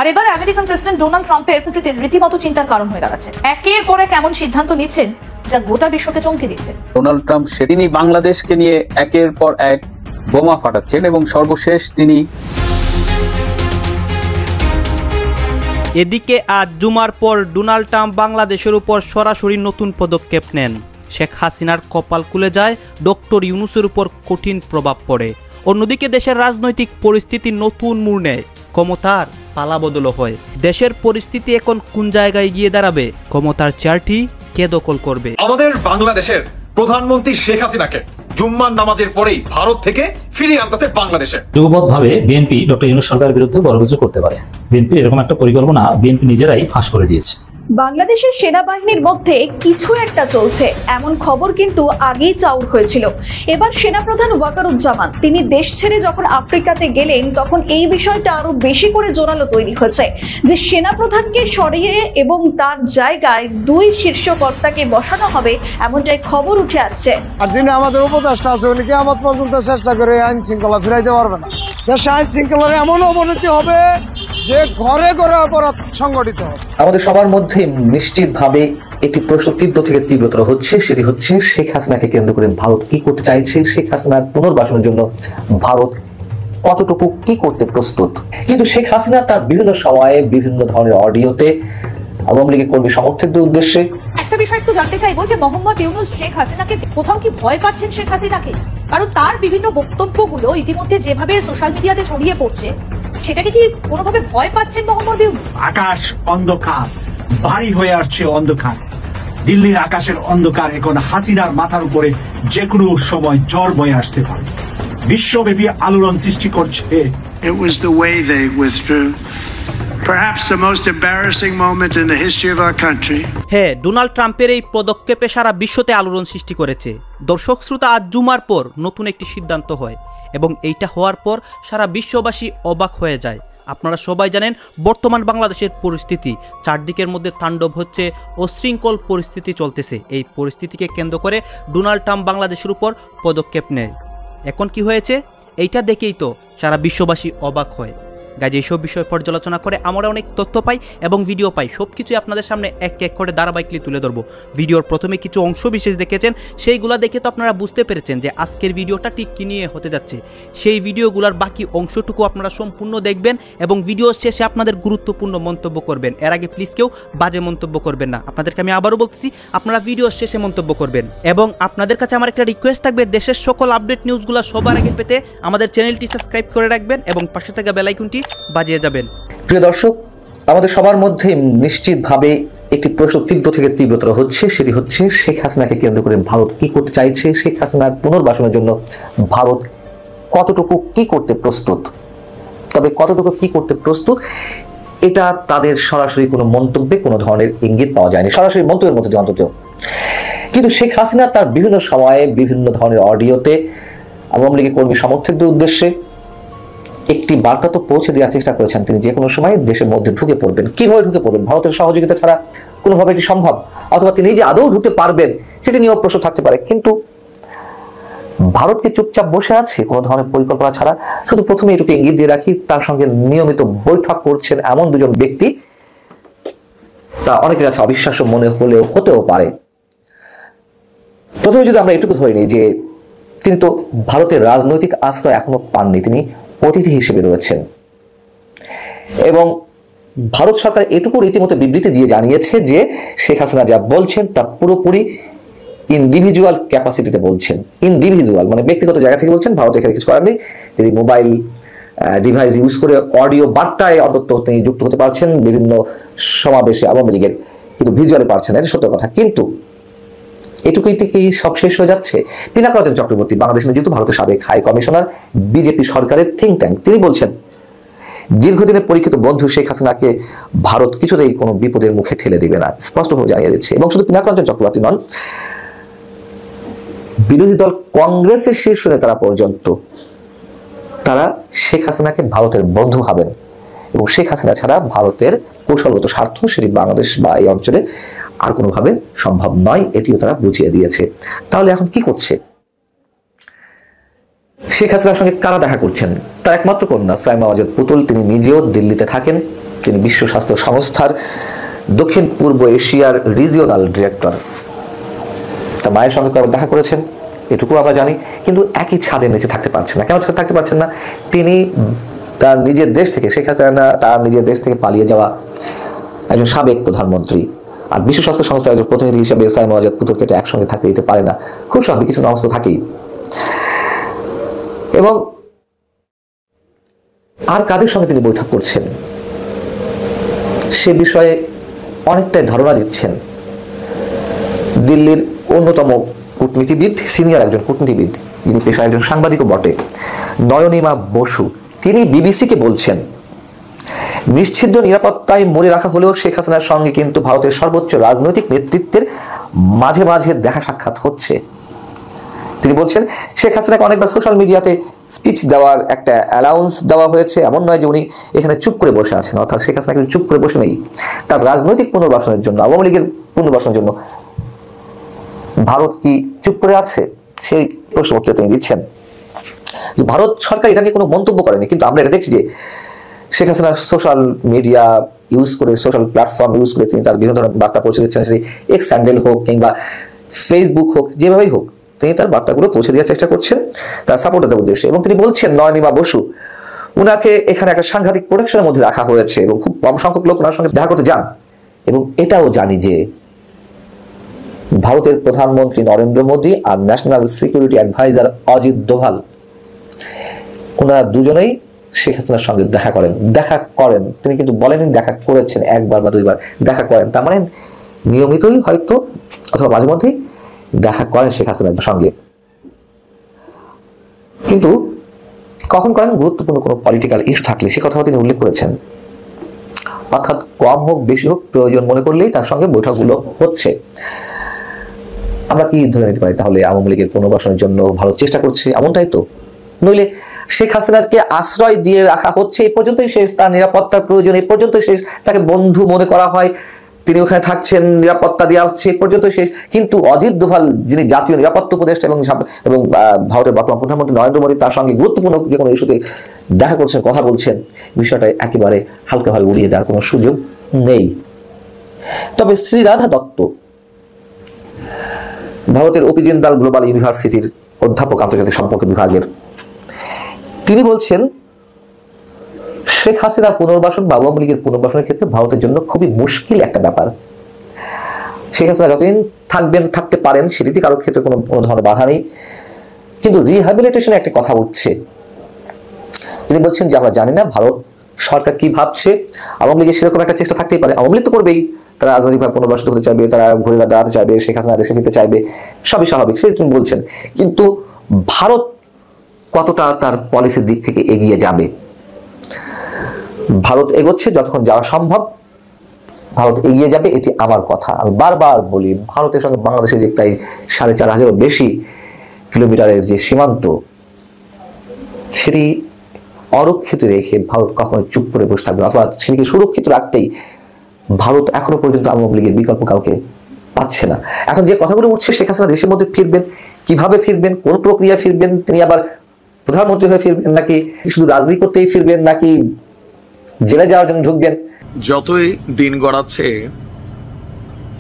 আর এবার American president Donald ট্রাম্পের প্রতি রীতিমতো চিন্তার কারণ হয়ে দাঁড়াচ্ছে। একের পর এক এমন সিদ্ধান্ত নিচ্ছেন যা গোটা বিশ্বকে চমকে দিচ্ছে। ডোনাল্ড ট্রাম্প সেদিনই বাংলাদেশকে নিয়ে একের পর এক বোমা ফাটাচ্ছেন এবং সর্বশেষ তিনি এদিকে আজ জুমার পর ডোনাল্ড ট্রাম্প বাংলাদেশের উপর সরাসরি নতুন পদক্ষেপ নেন। শেখ হাসিনার কপাল খুলে যায়, ডক্টর ইউনূসের উপর কঠিন প্রভাব পড়ে। অন্যদিকে দেশের রাজনৈতিক পরিস্থিতি নতুন মোড় নেয়, ক্ষমতার পালাবদল হয়। দেশের পরিস্থিতি এখন কোন জায়গায় গিয়ে দাঁড়াবে, ক্ষমতার চেয়ারটি কে দখল করবে? আমাদের বাংলাদেশের প্রধানমন্ত্রী শেখ হাসিনাকে জুম্মার নামাজের পরেই ভারত থেকে ফিরিয়ে আনতেছে বাংলাদেশে। যুগপৎভাবে বিএনপি ডক্টর ইউনূস সরকারের বিরুদ্ধে বড় কিছু করতে পারে। বিএনপি এরকম একটা পরিকল্পনা বিএনপি নিজেরাই ফাঁস করে দিয়েছে। বাংলাদেশের সেনাবাহিনীর মধ্যে কিছু একটা চলছে এমন খবর কিন্তু আগেই চাউর হয়েছিল। এবার সেনাপ্রধান ওয়াকারুজ্জামান তিনি দেশ ছেড়ে যখন আফ্রিকাতে গেলেন তখন এই বিষয়টা আরো বেশি করে জোরালো তৈরি হয়েছে যে সেনাপ্রধানকে সরিয়ে এবং তার জায়গায় দুই শীর্ষ কর্তাকে বসানো হবে, এমনটাই খবর উঠে আসছে। আর যিনি আমাদের উপদেষ্টা আছে উনি কি আমার পর্যন্ত চেষ্টা করে আইন শৃঙ্খলা ফিরাইতে পারবে না। দেশে আইন শৃঙ্খলার এমন অবনতি হবে যে ঘরে ঘরে অপরাধ সংগঠিত হবে। আমাদের সবার মধ্যে নিশ্চিতভাবে একটি প্রশ্ন তীব্র থেকে তীব্রতর হচ্ছে, সেটি হচ্ছে শেখ হাসিনাকে কেন্দ্র করে ভারত কি করতে চাইছে, শেখ হাসিনার পুনর্বাসনের জন্য ভারত কতটুকু কি করতে প্রস্তুত। কিন্তু শেখ হাসিনা তার বিভিন্ন সময়ে বিভিন্ন ধরনের অডিওতে আওয়ামী লীগের কর্মী সমর্থকদের উদ্দেশ্যে একটা বিষয় একটু জানতে চাইবো যে মোহাম্মদ ইউনূস শেখ হাসিনাকে কোথাও কি ভয় পাচ্ছেন শেখ হাসিনাকে? কারণ তার বিভিন্ন বক্তব্যগুলো ইতিমধ্যে যেভাবে সোশ্যাল মিডিয়াতে ছড়িয়ে পড়ছে, সেটাকে কি কোনোভাবে ভয় পাচ্ছেন মোহাম্মদ ইউনূস? আকাশ অন্ধকার, ভারী হয়ে আসছে অন্ধকার। দিল্লির আকাশের অন্ধকার এখন হাসিনার মাথার উপরে যে কোনো সময় ঝড় বয়ে আসতে পারে। বিশ্বব্যাপী আলোড়ন সৃষ্টি করছে। It was the way they withdrew. Perhaps the most embarrassing moment in the history of our country. হ্যাঁ, ডোনাল্ড ট্রাম্পের এই পদক্ষেপে সারা বিশ্বতে আলোড়ন সৃষ্টি করেছে। দর্শক শ্রোতা, আজ জুমার পর নতুন একটি সিদ্ধান্ত হয় এবং এইটা হওয়ার পর সারা বিশ্ববাসী অবাক হয়ে যায়। আপনারা সবাই জানেন বর্তমান বাংলাদেশের পরিস্থিতি, চারদিকের মধ্যে তাণ্ডব হচ্ছে, অশৃঙ্খল পরিস্থিতি চলতেছে। এই পরিস্থিতিকে কেন্দ্র করে ডোনাল্ড ট্রাম্প বাংলাদেশের উপর পদক্ষেপ নেয়। এখন কি হয়েছে এইটা দেখেই তো সারা বিশ্ববাসী অবাক হয়। গাইজ এইসব বিষয় পর্যালোচনা করে আমরা অনেক তথ্য পাই এবং ভিডিও পাই, সব কিছুই আপনাদের সামনে এক এক করে ধারাবাহিকলি তুলে ধরবো। ভিডিওর প্রথমে কিছু অংশ বিশেষ দেখেছেন, সেইগুলা দেখে তো আপনারা বুঝতে পেরেছেন যে আজকের ভিডিওটা ঠিক কী নিয়ে হতে যাচ্ছে। সেই ভিডিওগুলোর বাকি অংশটুকু আপনারা সম্পূর্ণ দেখবেন এবং ভিডিওর শেষে আপনাদের গুরুত্বপূর্ণ মন্তব্য করবেন। এর আগে প্লিজ কেউ বাজে মন্তব্য করবেন না। আপনাদেরকে আমি আবারও বলতেছি, আপনারা ভিডিওর শেষে মন্তব্য করবেন। এবং আপনাদের কাছে আমার একটা রিকোয়েস্ট থাকবে, দেশের সকল আপডেট নিউজগুলো সবার আগে পেতে আমাদের চ্যানেলটি সাবস্ক্রাইব করে রাখবেন এবং পাশে থাকা বেল আইকনটি বাজিয়ে যাবেন। প্রিয় দর্শক, আমাদের সবার মধ্যে নিশ্চিতভাবে একটি প্রশ্ন তীব্র থেকে তীব্রতর হচ্ছে, সেটি হচ্ছে শেখ হাসিনাকে কেন্দ্র করে ভারত কি করতে চাইছে, শেখ হাসিনার পুনর্বাসনের জন্য ভারত কতটুকু কি করতে প্রস্তুত। তবে কতটুকু কি করতে প্রস্তুত এটা তাদের সরাসরি কোনো মন্তব্যে কোনো ধরনের ইঙ্গিত পাওয়া যায়নি, সরাসরি মন্তব্যের মধ্যে অন্তত। কিন্তু শেখ হাসিনা তার বিভিন্ন সময়ে বিভিন্ন ধরনের অডিওতে আওয়ামী লীগের কর্মী সমর্থকদের উদ্দেশ্যে একটি বার্তা তো পৌঁছে দেওয়ার চেষ্টা করেছেন, তিনি যে কোনো সময় দেশের মধ্যে ঢুকে পড়বেন। কিভাবে ঢুকে পড়বেন? ভারতের সহযোগিতা ছাড়া কোনোভাবে এটি সম্ভব, অথবা তিনি যে আদৌ ঢুকতে পারবেন সেটি নিয়েও প্রশ্ন থাকতে পারে। কিন্তু ভারতকে চুপচাপ বসে আছে কোনো ধরনের পরিকল্পনা ছাড়া? শুধু প্রথমে এটুকু ইঙ্গিত দিয়ে রাখি, তার সঙ্গে নিয়মিত বৈঠক করছেন এমন দুজন ব্যক্তি, তা অনেকের কাছে অবিশ্বাস্য মনে হতেও পারে। প্রথমে যদি আমরা এটুকু ধরে নিই যে তিনি তো ভারতের রাজনৈতিক আশ্রয় এখনো পাননি, তিনি অতিথি হিসেবে রয়েছেন। এবং ভারত সরকার এটুকু রীতিমতো বিবৃতি দিয়ে জানিয়েছে যে শেখ হাসিনা যা বলছেন তা পুরোপুরি ইন্ডিভিজুয়াল ক্যাপাসিটিতে বলছেন। ইন্ডিভিজুয়াল মানে ব্যক্তিগত জায়গা থেকে বলছেন, ভারত এখানে কিছু করার নেই। তিনি মোবাইল ডিভাইস ইউজ করে অডিও বার্তায় অন্তত তিনি যুক্ত হতে পারছেন বিভিন্ন সমাবেশে আওয়ামী লীগের, কিন্তু ভিজুয়ালে পারছেন, এটা সত্য কথা। কিন্তু এটুকুই থেকেই সব শেষ হয়ে যাচ্ছে। পিনাক রঞ্জন চক্রবর্তী, বাংলাদেশ নিযুক্ত ভারতের সাবেক হাই কমিশনার, বিজেপি সরকারের থিঙ্ক ট্যাঙ্ক, তিনি বলছেন দীর্ঘদিনের পরীক্ষিত বন্ধু শেখ হাসিনাকে ভারত কিছুতেই কোনো বিপদের মুখে ঠেলে দিবে না, স্পষ্টভাবে জানিয়ে দিচ্ছে। এবং শুধু পিনাক রঞ্জন চক্রবর্তী নন, বিরোধী দল কংগ্রেসের শীর্ষ নেতারা পর্যন্ত তারা শেখ হাসিনাকে ভারতের বন্ধু ভাবেন এবং শেখ হাসিনা ছাড়া ভারতের কৌশলগত স্বার্থ সেটি বাংলাদেশ বা এই অঞ্চলে আর কোনোভাবে সম্ভব নয়, এটিও তারা বুঝিয়ে দিয়েছে। তাহলে এখন কি করছে? শেখ হাসিনার সঙ্গে কারা দেখা করছেন? তার একমাত্র কন্যা সাইমা ওয়াজেদ পুতুল, তিনি নিজেও দিল্লিতে থাকেন তিনি বিশ্ব স্বাস্থ্য সংস্থার দক্ষিণ পূর্ব এশিয়ার রিজিওনাল ডিরেক্টর। তার মায়ের সঙ্গে কবে দেখা করেছেন এটুকু আমরা জানি, কিন্তু একই ছাদের নিচে থাকতে পারছেন না। কেন থাকতে পারছেন না? তিনি তার নিজের দেশ থেকে, শেখ হাসিনা তার নিজের দেশ থেকে পালিয়ে যাওয়া একজন সাবেক প্রধানমন্ত্রী, আর বিশ্ব স্বাস্থ্য সংস্থার একজন প্রতিনিধি হিসেবে সাইমুল আজাদ পুতুলকে একসঙ্গে থাকতে দিতে পারে না। খুব স্বাভাবিক, কিছু নমস্ত থাকেই। এবং আর কাদের সঙ্গে তিনি বৈঠক করছেন সে বিষয়ে অনেকটাই ধারণা দিচ্ছেন দিল্লির অন্যতম কূটনীতিবিদ, সিনিয়র একজন কূটনীতিবিদ, যিনি পেশায় একজন সাংবাদিকও বটে, নয়নিমা বসু। তিনি বিবিসিকে বলছেন, নিশ্চিদ্র নিরাপত্তায় মরে রাখা হলেও শেখ হাসিনার সঙ্গে কিন্তু ভারতের সর্বোচ্চ রাজনৈতিক নেতৃত্বের মাঝে মাঝে দেখা সাক্ষাৎ হচ্ছে। তিনি বলছেন, শেখ হাসিনাকে অনেকবার সোশ্যাল মিডিয়াতে স্পিচ দেওয়ার একটা অ্যালাউন্স দেওয়া হয়েছে, এমন নয় যে উনি এখানে চুপ করে বসে আছেন। অর্থাৎ শেখ হাসিনা কিন্তু চুপ করে বসে নেই, তার রাজনৈতিক পুনর্বাসনের জন্য, আওয়ামী লীগের পুনর্বাসনের জন্য ভারত কি চুপ করে আছে? সেই প্রশ্ন উত্তর তিনি দিচ্ছেন যে ভারত সরকার এটা নিয়ে কোনো মন্তব্য করেনি, কিন্তু আমরা এটা দেখছি যে Sheikh Hasina social media use করে, সোশ্যাল প্ল্যাটফর্ম ইউজ করে তিনি তার বিভিন্ন ধরনের বার্তা পৌঁছে দিচ্ছেন। সেই এক্স হ্যান্ডেল হোক কিংবা ফেসবুক হোক, যেভাবেই হোক তিনি তার বার্তাগুলো পৌঁছে দেওয়ার চেষ্টা করছেন তার সাপোর্টারদের উদ্দেশ্যে। এবং তিনি বলছেন, নয়নিমা বসু, উনাকে এখানে একটা সাংঘাতিক প্রোটেকশনের মধ্যে রাখা হয়েছে এবং খুব কম সংখ্যক লোক ওনার সঙ্গে দেখা করতে যান। এবং এটাও জানি যে ভারতের প্রধানমন্ত্রী নরেন্দ্র মোদী আর national security adviser Ajit Doval, ওনারা দুজনেই শেখ হাসিনার সঙ্গে দেখা করেন। তিনি কিন্তু বলেননি দেখা করেছেন, একবার বা দুইবার দেখা করেন। তার মানে নিয়মিতই হয়তো অথবা মাঝে মধ্যেই দেখা করেন শেখ হাসিনার সঙ্গে। কিন্তু কখন করেন? গুরুত্বপূর্ণ কোনো পলিটিক্যাল ইস্যু থাকলে, সে কথাও তিনি উল্লেখ করেছেন। অর্থাৎ কম হোক বেশি হোক, প্রয়োজন মনে করলেই তার সঙ্গে বৈঠকগুলো হচ্ছে। আমরা কি ধরে নিতে পারি তাহলে আওয়ামী লীগের পুনর্বাসনের জন্য ভারত চেষ্টা করছে, এমনটাই তো? নইলে শেখ হাসিনাকে আশ্রয় দিয়ে রাখা হচ্ছে, এই পর্যন্তই শেষ, তার নিরাপত্তার প্রয়োজন এই পর্যন্তই শেষ, তাকে বন্ধু মনে করা হয়, তিনি ওখানে থাকছেন, নিরাপত্তা দেওয়া হচ্ছে, এই পর্যন্তই শেষ। কিন্তু অজিত দোভাল, যিনি জাতীয় নিরাপত্তা উপদেষ্টা এবং ভারতের বর্তমান প্রধানমন্ত্রী নরেন্দ্র মোদী, তার সঙ্গে গুরুত্বপূর্ণ যে কোনো ইস্যুতে দেখা করছেন, কথা বলছেন, বিষয়টা একেবারে হালকাভাবে উড়িয়ে দেওয়ার কোনো সুযোগ নেই। তবে শ্রী রাধা দত্ত, ভারতের ওপি জিন্দাল গ্লোবাল ইউনিভার্সিটির অধ্যাপক আন্তর্জাতিক সম্পর্ক বিভাগের, তিনি বলছেন, শেখ হাসিনা পুনর্বাসন বা আওয়ামী লীগের পুনর্বাসনের ক্ষেত্রে ভারতের জন্য খুবই মুশকিল একটা ব্যাপার। শেখ হাসিনা যতদিন থাকতে পারেন সেটিতে কারোর ক্ষেত্রে কোনো ধরনের বাধা নেই, কিন্তু রিহ্যাবিলিটেশনে একটা কথা উঠছে। তিনি বলছেন যে আমরা জানি না ভারত সরকার কি ভাবছে, আওয়ামী লীগের সেরকম একটা চেষ্টা থাকতেই পারে, আওয়ামী লীগ তো করবেই, তারা রাজনৈতিকভাবে পুনর্বাসিত হতে চাইবে, তারা ঘুরে দাঁড়াতে চাইবে, শেখ হাসিনা দেশে ফিরতে চাইবে, সবই স্বাভাবিক, সেটা তিনি বলছেন। কিন্তু ভারত কতটা তার পলিসির দিক থেকে এগিয়ে যাবে? ভারত এগোচ্ছে, যতক্ষণ যাওয়া সম্ভব ভারত এগিয়ে যাবে, এটি আমার কথা। আমি বারবার বলি, ভারতের সঙ্গে বাংলাদেশের যে প্রায় 4,500 বেশি কিলোমিটারের যে সীমান্ত, সেটি অরক্ষিত রেখে ভারত কখনো চুপ করে বসে থাকবে, অথবা সেটিকে সুরক্ষিত রাখতেই ভারত এখনো পর্যন্ত আওয়ামী লীগের বিকল্প কাউকে পাচ্ছে না। এখন যে কথাগুলো উঠছে, শেখ হাসিনা দেশের মধ্যে ফিরবেন, কিভাবে ফিরবেন, কোন প্রক্রিয়া ফিরবেন, তিনি আবার প্রধানমন্ত্রী হয়ে ফিরবেন, নাকি শুধু রাজনীতি করতেই ফিরবেন, নাকি জেলে যাওয়ার জন্য ঢুকবেন? যতই দিন গড়াচ্ছে,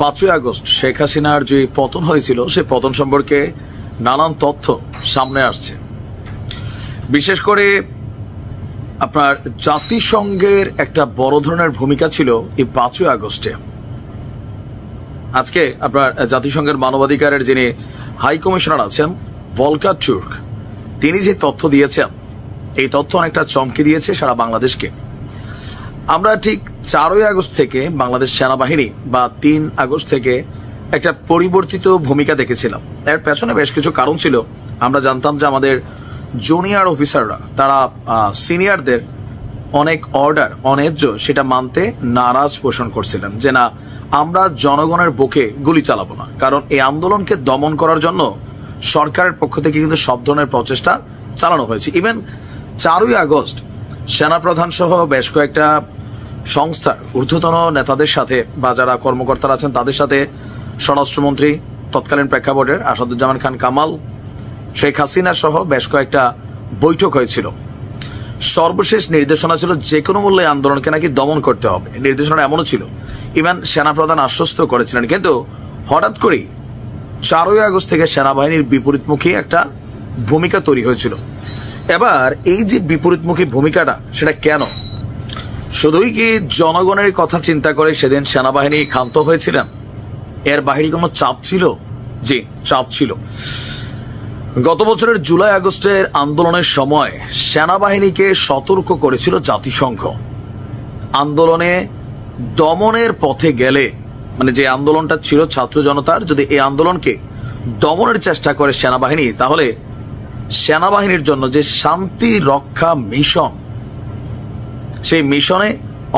5ই আগস্ট শেখ হাসিনার যে পতন হয়েছিল, সে পতন সম্পর্কে নানান তথ্য সামনে আসছে। বিশেষ করে আপনার জাতিসংঘের একটা বড় ধরনের ভূমিকা ছিল এই 5ই আগস্টে। আজকে আপনার জাতিসংঘের মানবাধিকারের যিনি হাই কমিশনার আছেন, ভলকার তুর্ক, তিনি যে তথ্য দিয়েছেন, এই তথ্য অনেকটা চমকে দিয়েছে সারা বাংলাদেশকে। আমরা ঠিক 4ই আগস্ট থেকে বাংলাদেশ সেনাবাহিনী বা 3 আগস্ট থেকে একটা পরিবর্তিত ভূমিকা দেখেছিলাম। এর পেছনে বেশ কিছু কারণ ছিল। আমরা জানতাম যে আমাদের জুনিয়র অফিসাররা, তারা সিনিয়রদের অনেক অর্ডার অন্যায্য সেটা মানতে নারাজ পোষণ করছিলেন, যে না, আমরা জনগণের বুকে গুলি চালাবো না। কারণ এই আন্দোলনকে দমন করার জন্য সরকারের পক্ষ থেকে কিন্তু সব ধরনের প্রচেষ্টা চালানো হয়েছে। ইভেন 4ই আগস্ট সেনাপ্রধান সহ বেশ কয়েকটা সংস্থার ঊর্ধ্বতন নেতাদের সাথে বা যারা কর্মকর্তারা আছেন তাদের সাথে স্বরাষ্ট্রমন্ত্রী তৎকালীন প্রেক্ষাপটের আসাদুজ্জামান খান কামাল, শেখ হাসিনা সহ বেশ কয়েকটা বৈঠক হয়েছিল। সর্বশেষ নির্দেশনা ছিল যে কোনো মূল্যে আন্দোলনকে নাকি দমন করতে হবে। নির্দেশনা এমনও ছিল, ইভেন সেনাপ্রধান আশ্বস্ত করেছিলেন। কিন্তু হঠাৎ করেই 4ই আগস্ট থেকে সেনাবাহিনীর বিপরীতমুখী একটা ভূমিকা তৈরি হয়েছিল। এবার এই যে বিপরীতমুখী ভূমিকাটা, সেটা কেন? শুধুই কি জনগণের কথা চিন্তা করে সেদিন সেনাবাহিনী ক্ষান্ত হয়েছিলেন? এর বাহিরে কোনো চাপ ছিল? জি, চাপ ছিল। গত বছরের জুলাই আগস্টের আন্দোলনের সময় সেনাবাহিনীকে সতর্ক করেছিল জাতিসংঘ। আন্দোলনে দমনের পথে গেলে, মানে যে আন্দোলনটা ছিল ছাত্র জনতার, যদি এই আন্দোলনকে দমনের চেষ্টা করে সেনাবাহিনী, তাহলে সেনাবাহিনীর জন্য যে শান্তি রক্ষা মিশন, সেই মিশনে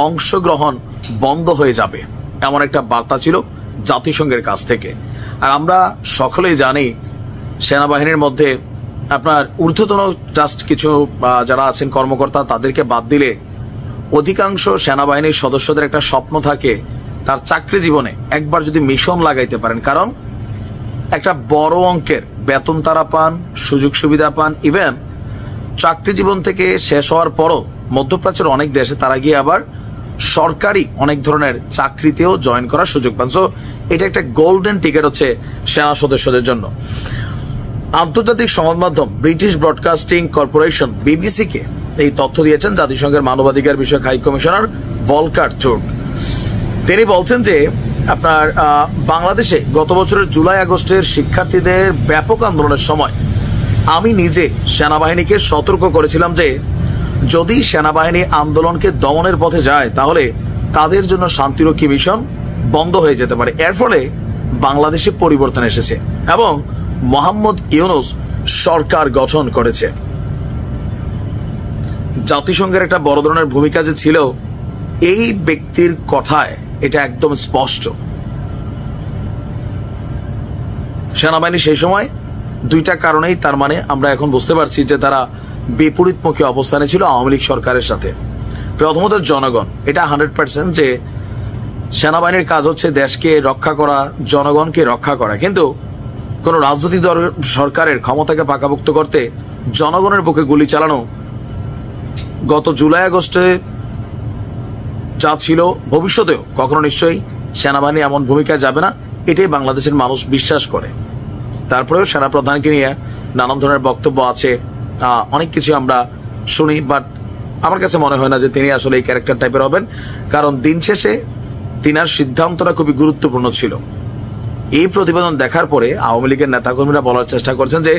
অংশগ্রহণ বন্ধ হয়ে যাবে, এমন একটা বার্তা ছিল জাতিসংঘের কাছ থেকে। আর আমরা সকলেই জানি সেনাবাহিনীর মধ্যে আপনার ঊর্ধ্বতন জাস্ট কিছু যারা আছেন কর্মকর্তা, তাদেরকে বাদ দিলে অধিকাংশ সেনাবাহিনীর সদস্যদের একটা স্বপ্ন থাকে তার চাকরি জীবনে একবার যদি মিশন লাগাইতে পারেন। কারণ একটা বড় অঙ্কের বেতন তারা পান, সুযোগ সুবিধা পান। ইভেন চাকরি জীবন থেকে শেষ হওয়ার পরও মধ্যপ্রাচ্যের অনেক দেশে তারা গিয়ে আবার সরকারি অনেক ধরনের চাকরিতেও জয়েন করার সুযোগ পান। সো এটা একটা গোল্ডেন টিকেট হচ্ছে সেনা সদস্যদের জন্য। আন্তর্জাতিক সংবাদ মাধ্যম ব্রিটিশ ব্রডকাস্টিং কর্পোরেশন বিবিসিকে এই তথ্য দিয়েছেন জাতিসংঘের মানবাধিকার বিষয়ক হাই কমিশনার ভলকার তুর্ক। তিনি বলছেন যে আপনার বাংলাদেশে গত বছরের জুলাই আগস্টের শিক্ষার্থীদের ব্যাপক আন্দোলনের সময় আমি নিজে সেনাবাহিনীকে সতর্ক করেছিলাম যে যদি সেনাবাহিনী আন্দোলনকে দমনের পথে যায় তাহলে তাদের জন্য শান্তিরক্ষী মিশন বন্ধ হয়ে যেতে পারে। এর ফলে বাংলাদেশে পরিবর্তন এসেছে এবং মোহাম্মদ ইউনূস সরকার গঠন করেছে। জাতিসংঘের একটা বড় ধরনের ভূমিকা যে ছিল এই ব্যক্তির কথায়, এটা একদম স্পষ্ট। সেনাবাহিনী সেই সময় দুইটা কারণেই, তার মানে আমরা এখন বুঝতে পারছি যে তারা বিপরীতমুখী অবস্থানে ছিল আওয়ামী লীগ সরকারের সাথে। প্রথমত জনগণ, এটা 100% যে সেনাবাহিনীর কাজ হচ্ছে দেশকে রক্ষা করা, জনগণকে রক্ষা করা। কিন্তু কোন রাজনৈতিক দল সরকারের ক্ষমতাকে পাকাপোক্ত করতে জনগণের বুকে গুলি চালানো গত জুলাই আগস্টে যা ছিল, ভবিষ্যতেও কখনো নিশ্চয়ই সেনাবাহিনী এমন ভূমিকা যাবে না, এটাই বাংলাদেশের মানুষ বিশ্বাস করে। তারপরেও সেনাপ্রধানকে নিয়ে নানান ধরনের বক্তব্য আছে, অনেক কিছু আমরা শুনি, বাট আমার কাছে মনে হয় না যে তিনি আসলে এই ক্যারেক্টার টাইপের হবেন। কারণ দিন শেষে তিনার সিদ্ধান্তটা খুবই গুরুত্বপূর্ণ ছিল। এই প্রতিবেদন দেখার পরে আওয়ামী লীগের নেতাকর্মীরা বলার চেষ্টা করছেন যে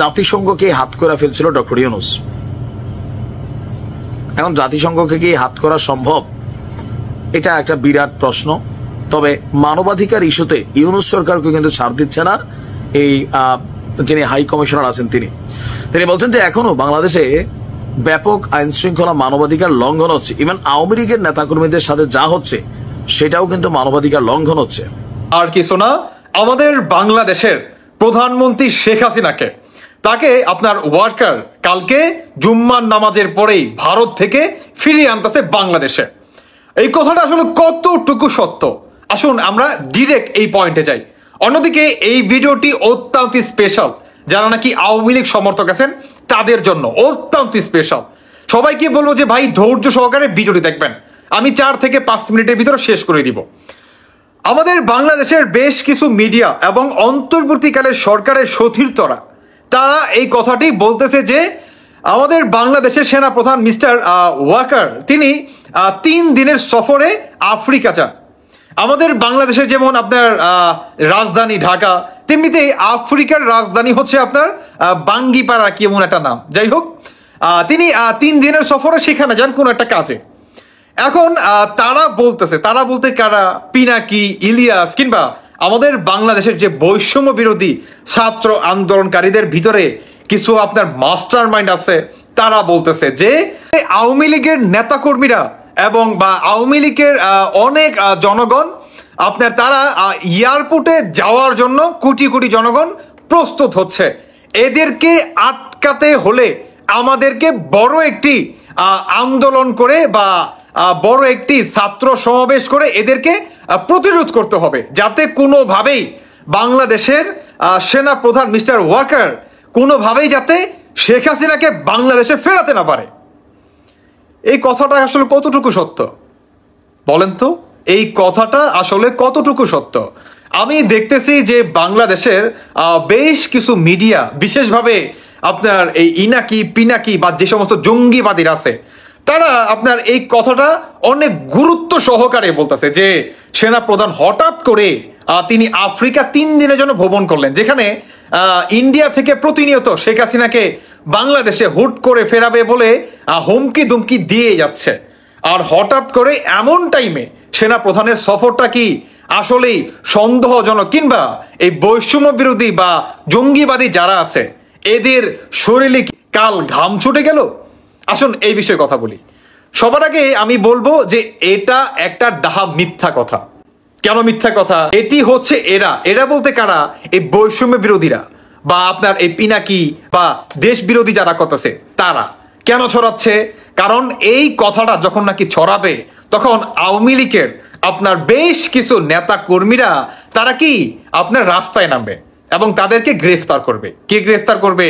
জাতিসংঘকে হাত করে ফেলছিল ডক্টর ইউনূস। এখন জাতিসংঘকে কি হাত করা সম্ভব? এটা একটা বিরাট প্রশ্ন। তবে মানবাধিকার ইস্যুতে ইউনূস সরকারকে কিন্তু ছাড় দিচ্ছে না এই যিনি হাই কমিশনার আছেন তিনি বলছেন যে এখনো বাংলাদেশে ব্যাপক আইন শৃঙ্খলা মানবাধিকার লঙ্ঘন হচ্ছে। ইভেন আওয়ামী লীগের নেতাকর্মীদের সাথে যা হচ্ছে সেটাও কিন্তু মানবাধিকার লঙ্ঘন হচ্ছে। আর কিছু না, আমাদের বাংলাদেশের প্রধানমন্ত্রী শেখ হাসিনাকে, তাকে আপনার ওয়ার্কার কালকে জুম্মার নামাজের পরেই ভারত থেকে ফিরিয়ে আনতেছে বাংলাদেশে। এই কথাটা আসলে কতটুকু সত্য, আসুন আমরা ডিরেক্ট এই পয়েন্টে যাই। অন্যদিকে এই ভিডিওটি অত্যন্ত স্পেশাল, যারা নাকি আওয়ামী লীগ সমর্থক আছেন তাদের জন্য অত্যন্ত স্পেশাল। সবাইকে বলবো যে ভাই ধৈর্য সহকারে ভিডিওটি দেখবেন, আমি 4 থেকে 5 মিনিটের ভিতরে শেষ করে দিব। আমাদের বাংলাদেশের বেশ কিছু মিডিয়া এবং অন্তর্বর্তীকালের সরকারের সতীর্থরা তারা এই কথাটি বলতেছে যে আমাদের বাংলাদেশের সেনাপ্রধান মিস্টার ওয়াকার তিনি 3 দিনের সফরে আফ্রিকা যান। আমাদের বাংলাদেশের যেমন আপনার রাজধানী ঢাকা, তেমনিতে আফ্রিকার রাজধানী হচ্ছে আপনার বাঙ্গিপাড়া কি এমন একটা নাম। যাই হোক, তিনি 3 দিনের সফরে সেখানে যান কোন একটা কাজে। এখন তারা বলতে কারা, পিনাকি, ইলিয়াস কিংবা আমাদের বাংলাদেশের যে বৈষম্য বিরোধী ছাত্র আন্দোলনকারীদের ভিতরে কিছু আপনার মাস্টার মাইন্ড আছে, তারা বলতেছে যে আওয়ামী লীগের নেতাকর্মীরা এবং বা আওয়ামী লীগের অনেক জনগণ আপনার তারা এয়ারপোর্টে যাওয়ার জন্য কোটি কোটি জনগণ প্রস্তুত হচ্ছে। এদেরকে আটকাতে হলে আমাদেরকে বড় একটি আন্দোলন করে বা বড় একটি ছাত্র সমাবেশ করে এদেরকে প্রতিরোধ করতে হবে, যাতে কোনোভাবেই বাংলাদেশের সেনা প্রধান মিস্টার ওয়াকার কোনোভাবেই যাতে শেখ হাসিনাকে বাংলাদেশে ফেরাতে না পারে। এই কথাটা আসলে কতটুকু সত্য বলেন তো? এই কথাটা আসলে কতটুকু সত্য? আমি দেখতেছি যে বাংলাদেশের বেশ কিছু মিডিয়া, বিশেষভাবে আপনার এই ইনাকি পিনাকি বা যে সমস্ত জঙ্গিবাদীরা আছে, তারা আপনার এই কথাটা অনেক গুরুত্ব সহকারে বলতেছে যে সেনা প্রধান হঠাৎ করে তিনি আফ্রিকা 3 দিনের জন্য ভ্রমণ করলেন, যেখানে ইন্ডিয়া থেকে প্রতিনিয়ত শেখ হাসিনাকে বাংলাদেশে হুট করে ফেরাবে বলে হুমকি দুমকি দিয়ে যাচ্ছে। আর হঠাৎ করে এমন টাইমে সেনা প্রধানের সফরটা কি আসলেই সন্দেহজনক, কিংবা এই বৈষম্য বিরোধী বা জঙ্গিবাদী যারা আছে এদের শরীরে কাল ঘাম ছুটে গেল? আসুন এই বিষয়ে কথা বলি। সবার আগে আমি বলবো যে এটা একটা ডাহা মিথ্যা কথা। কেন মিথ্যা কথা? এটি হচ্ছে এরা বলতে কারা? এই বৈষম্য বিরোধীরা বা আপনার এই পিনাকি বা দেশ বিরোধী যারা করতেছে তারা। কেন ছড়াচ্ছে? কারণ এই কথাটা যখন নাকি ছড়াবে তখন আওয়ামী লীগের আপনার বেশ কিছু নেতা কর্মীরা তারা কি আপনার রাস্তায় নামবে এবং তাদেরকে গ্রেফতার করবে। কে গ্রেফতার করবে?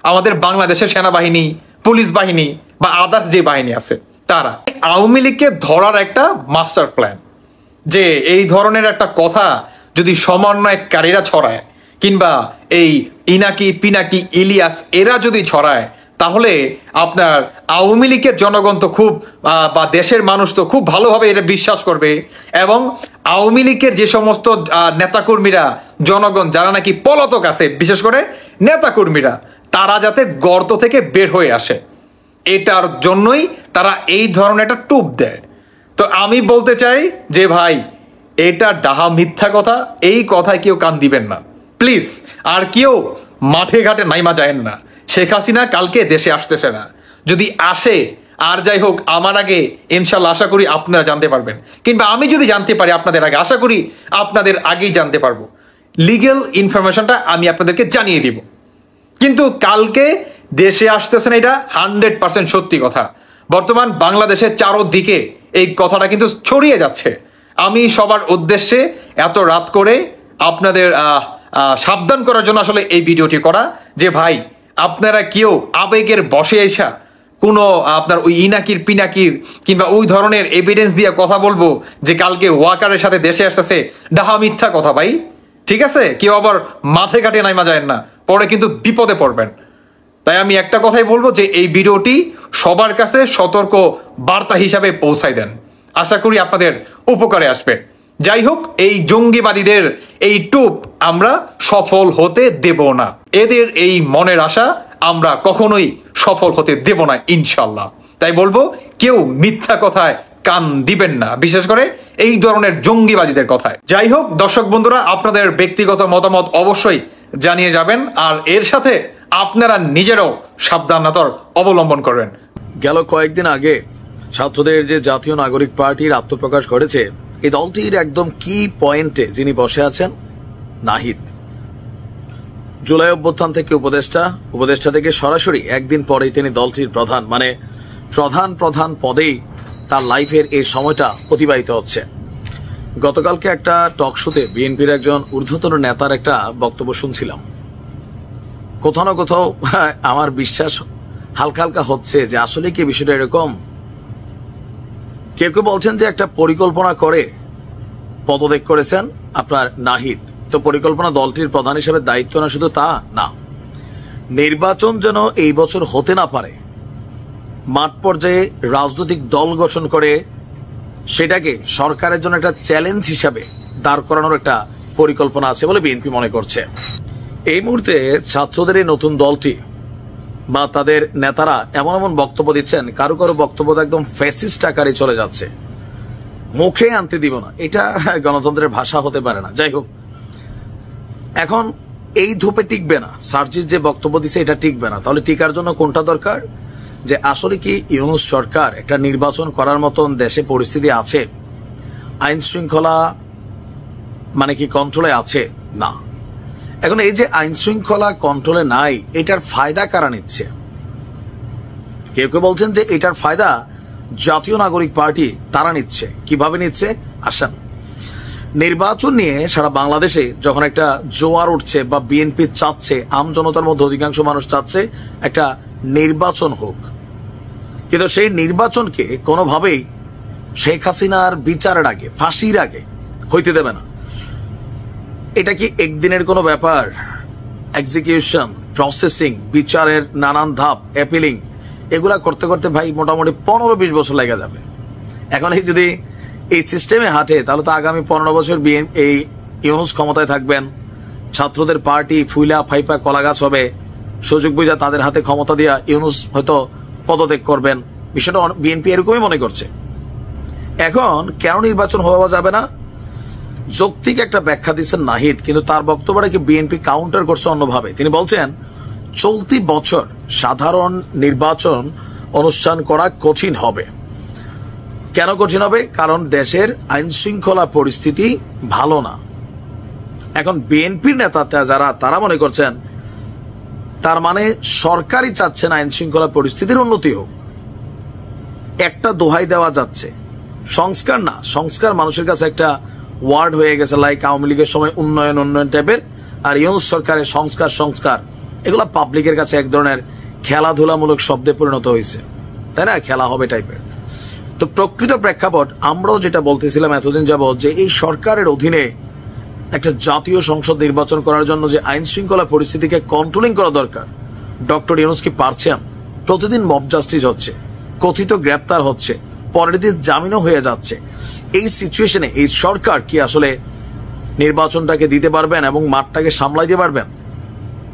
আমাদের বাংলাদেশের সেনাবাহিনী, পুলিশ বাহিনী বা আদার্স যে বাহিনী আছে তারা। আওয়ামী লীগকে ধরার একটা মাস্টার প্ল্যান, যে এই ধরনের একটা কথা যদি সমন্বয়কারীরা ছড়ায় কিংবা এই ইনাকি পিনাকি ইলিয়াস এরা যদি ছড়ায়, তাহলে আপনার আওয়ামী লীগের জনগণ তো খুব বা দেশের মানুষ তো খুব ভালোভাবে এটা বিশ্বাস করবে, এবং আওয়ামী লীগের যে সমস্ত নেতাকর্মীরা, জনগণ যারা নাকি পলাতক আছে, বিশেষ করে নেতাকর্মীরা, তারা যাতে গর্ত থেকে বের হয়ে আসে, এটার জন্যই তারা এই ধরনের একটা টুপ দেয়। তো আমি বলতে চাই যে ভাই, এটা ডাহা মিথ্যা কথা, এই কথায় কেউ কান দিবেন না প্লিজ। আর কেউ মাঠে ঘাটে নাইমা যায়েন না। শেখ হাসিনা কালকে দেশে আসতেছে না, যদি আসে আর যাই হোক আমার আগে ইনশাল্লাহ আশা করি আপনারা জানতে পারবেন, কিংবা আমি যদি জানতে পারি আপনাদের আগে, আশা করি আপনাদের আগেই জানতে পারবো। লিগ্যাল ইনফরমেশনটা আমি আপনাদেরকে জানিয়ে দিব। কিন্তু কালকে দেশে আসতেছে না, এটা 100% সত্যি কথা। বর্তমান বাংলাদেশের চারদিকে এই কথাটা কিন্তু ছড়িয়ে যাচ্ছে। আমি সবার উদ্দেশ্যে এত রাত করে আপনাদের সাবধান করার জন্য আসলে এই ভিডিওটি করা, যে ভাই আপনারা কেউ আবেগের বশে এসা কোনো আপনার ওই ইনাকির পিনাকির কিংবা ওই ধরনের এভিডেন্স দিয়ে কথা বলবো যে কালকে ওয়াকারের সাথে দেশে আসতেছে, ডাহা মিথ্যা কথা ভাই, ঠিক আছে? কেউ আবার মাঠে ঘাটে নাইমা যায় না, পরে কিন্তু বিপদে পড়বেন। তাই আমি একটা কথাই বলবো যে এই ভিডিওটি সবার কাছে সতর্ক বার্তা হিসাবে পৌঁছাই দেন, আশা করি আপনাদের উপকারে আসবে। যাই হোক, এই জঙ্গিবাদীদের এই টুপ আমরা সফল হতে দেব না, এদের এই মনের আশা আমরা কখনোই সফল হতে দেব না ইনশাল্লাহ। তাই বলবো কেউ মিথ্যা কথায় কান দিবেন না, বিশেষ করে এই ধরনের জঙ্গিবাদীদের কথায়। যাই হোক দর্শক বন্ধুরা, আপনাদের ব্যক্তিগত মতামত অবশ্যই জানিয়ে যাবেন, আর এর সাথে আপনারা নিজেরাও সাবধানতার অবলম্বন করবেন। গেল কয়েকদিন আগে ছাত্রদের যে জাতীয় নাগরিক পার্টির আত্মপ্রকাশ ঘটেছে, এই দলটির একদম কি পয়েন্টে যিনি বসে আছেন, নাহিদ, জুলাই অভ্যুত্থান থেকে উপদেষ্টা থেকে সরাসরি একদিন পরেই তিনি দলটির প্রধান, মানে প্রধান পদেই তার লাইফের এই সময়টা অতিবাহিত হচ্ছে। গতকালকে একটা টক শোতে বিএনপির একজন ঊর্ধ্বতন নেতার একটা বক্তব্য শুনছিলাম। কোথাও না কোথাও আমার বিশ্বাস হালকা হালকা হচ্ছে যে আসলে কি বিষয়টা এরকম। কেউ কেউ বলছেন যে একটা পরিকল্পনা করে পদত্যাগ করেছেন আপনার নাহিদ। তো পরিকল্পনা দলটির প্রধান হিসেবে দায়িত্ব না, শুধু তা না, নির্বাচন যেন এই বছর হতে না পারে, মাঠ পর্যায়ে রাজনৈতিক দল গঠন করে সেটাকে সরকারের জন্য একটা চ্যালেঞ্জ হিসাবে দাঁড় করানোর একটা পরিকল্পনা আছে বলে বিএনপি মনে করছে। এই মুহূর্তে ছাত্রদের এই নতুন দলটি বা তাদের নেতারা এমন এমন বক্তব্য দিচ্ছেন, কারো কারো বক্তব্য একদম ফ্যাসিস্ট আকারে চলে যাচ্ছে, মুখে আনতে দিব না, এটা গণতন্ত্রের ভাষা হতে পারে না। যাই হোক, এখন এই ধূপে টিকবে না, সার্জিস যে বক্তব্য দিচ্ছে এটা টিকবে না। তাহলে টিকার জন্য কোনটা দরকার? যে আসলে কি ইউনূস সরকার একটা নির্বাচন করার মতন দেশে পরিস্থিতি আছে? আইন শৃঙ্খলা মানে কি কন্ট্রোলে আছে? না। এখন এই যে আইন শৃঙ্খলা কন্ট্রোলে নাই, এটার ফায়দা কারা নিচ্ছে? কেউ কেউ বলছেন যে এটার ফায়দা জাতীয় নাগরিক পার্টি তারা নিচ্ছে। কিভাবে নিচ্ছে? আসেন, নির্বাচন নিয়ে সারা বাংলাদেশে যখন একটা জোয়ার উঠছে বা বিএনপি চাচ্ছে, আম জনতার মধ্যে অধিকাংশ মানুষ চাচ্ছে একটা নির্বাচন হোক, কিন্তু সেই নির্বাচনকে কোনোভাবেই শেখ হাসিনার বিচারের আগে, ফাঁসির আগে হইতে দেবে না। এটা কি একদিনের কোনো ব্যাপার? এক্সিকিউশন, প্রসেসিং, বিচারের নানান ধাপ, অ্যাপিলিং, এগুলা করতে করতে ভাই মোটামুটি 15-20 বছর লেগে যাবে। এখন এই যদি এই সিস্টেমে হাঁটে তাহলে তো আগামী 15 বছর এই ইউনূস ক্ষমতায় থাকবেন, ছাত্রদের পার্টি ফুইলা ফাইপা কলাগাছ হবে, সুযোগ বুঝা তাদের হাতে ক্ষমতা দিয়া ইউনূস হয়তো পদত্যাগ করবেন। বিষয়টা বিএনপি এরকমই মনে করছে। এখন কেন নির্বাচন হওয়া যাবে না? যৌক্তিক একটা ব্যাখ্যা দিচ্ছেন নাহিদ, কিন্তু তার বক্তব্যটাকে বিএনপি কাউন্টার করছে অন্যভাবে। তিনি বলছেন চলতি বছর সাধারণ নির্বাচন অনুষ্ঠান করা কঠিন হবে। কেন কঠিন হবে? কারণ দেশের আইন শৃঙ্খলা পরিস্থিতি ভালো না। এখন বিএনপির নেতা যারা, তারা মনে করছেন তার মানে সরকারই চাচ্ছে না আইন শৃঙ্খলা পরিস্থিতির উন্নতি হোক। একটা দোহাই দেওয়া যাচ্ছে, সংস্কার না। সংস্কার মানুষের কাছে একটা ওয়ার্ড হয়ে গেছে, লাইক আওয়ামী লীগের সময় উন্নয়ন টাইপের, আর ইউনূস সরকারের সংস্কার এগুলো পাবলিকের কাছে এক ধরনের খেলাধুলামূলক শব্দে পরিণত হয়েছে, তাই না? খেলা হবে টাইপের। তো প্রকৃত প্রেক্ষাপট আমরাও যেটা বলতেছিলাম এতদিন যাবত, যে এই সরকারের অধীনে একটা জাতীয় সংসদ নির্বাচন করার জন্য যে আইন শৃঙ্খলা পরিস্থিতিকে কন্ট্রোলিং করা দরকার, ডক্টর ইউনূস কি পারছেন? প্রতিদিন মব জাস্টিস হচ্ছে, কথিত গ্রেপ্তার হচ্ছে, পরের দিন জামিনও হয়ে যাচ্ছে। এই সিচুয়েশনে এই সরকার কি আসলে নির্বাচনটাকে দিতে পারবেন এবং মাঠটাকে সামলাইতে পারবেন?